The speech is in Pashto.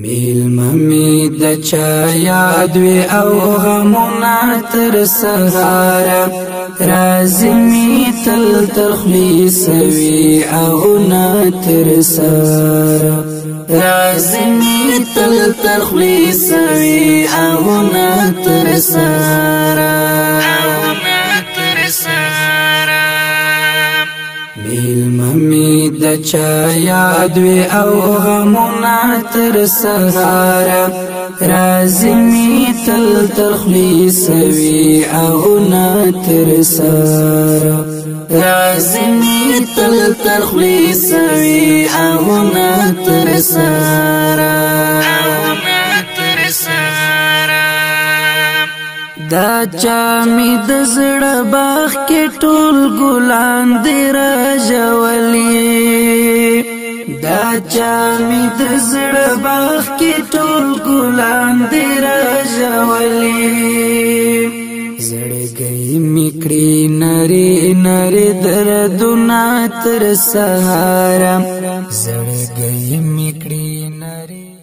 میلمه د چا یاد وی او غمونه تر سهاره رازی می تل تخلیص وی او نه تر سهاره رازی می تل تخلیص وی او نه تر سهاره میلمه د چا یاد وی او غمونه تر سهاره رازی می تل تخلیص وی او نه تر سهاره رازی می تل تخلیص وی او نه تر سهاره دا چا می د زړه باغ کې ټول ګلان دی راجولي دا چا می د زړه باغ کې ټول ګلان دی راجولي زړګي میکړي نری نری دردونه تر سهاره زړګي میکړي نری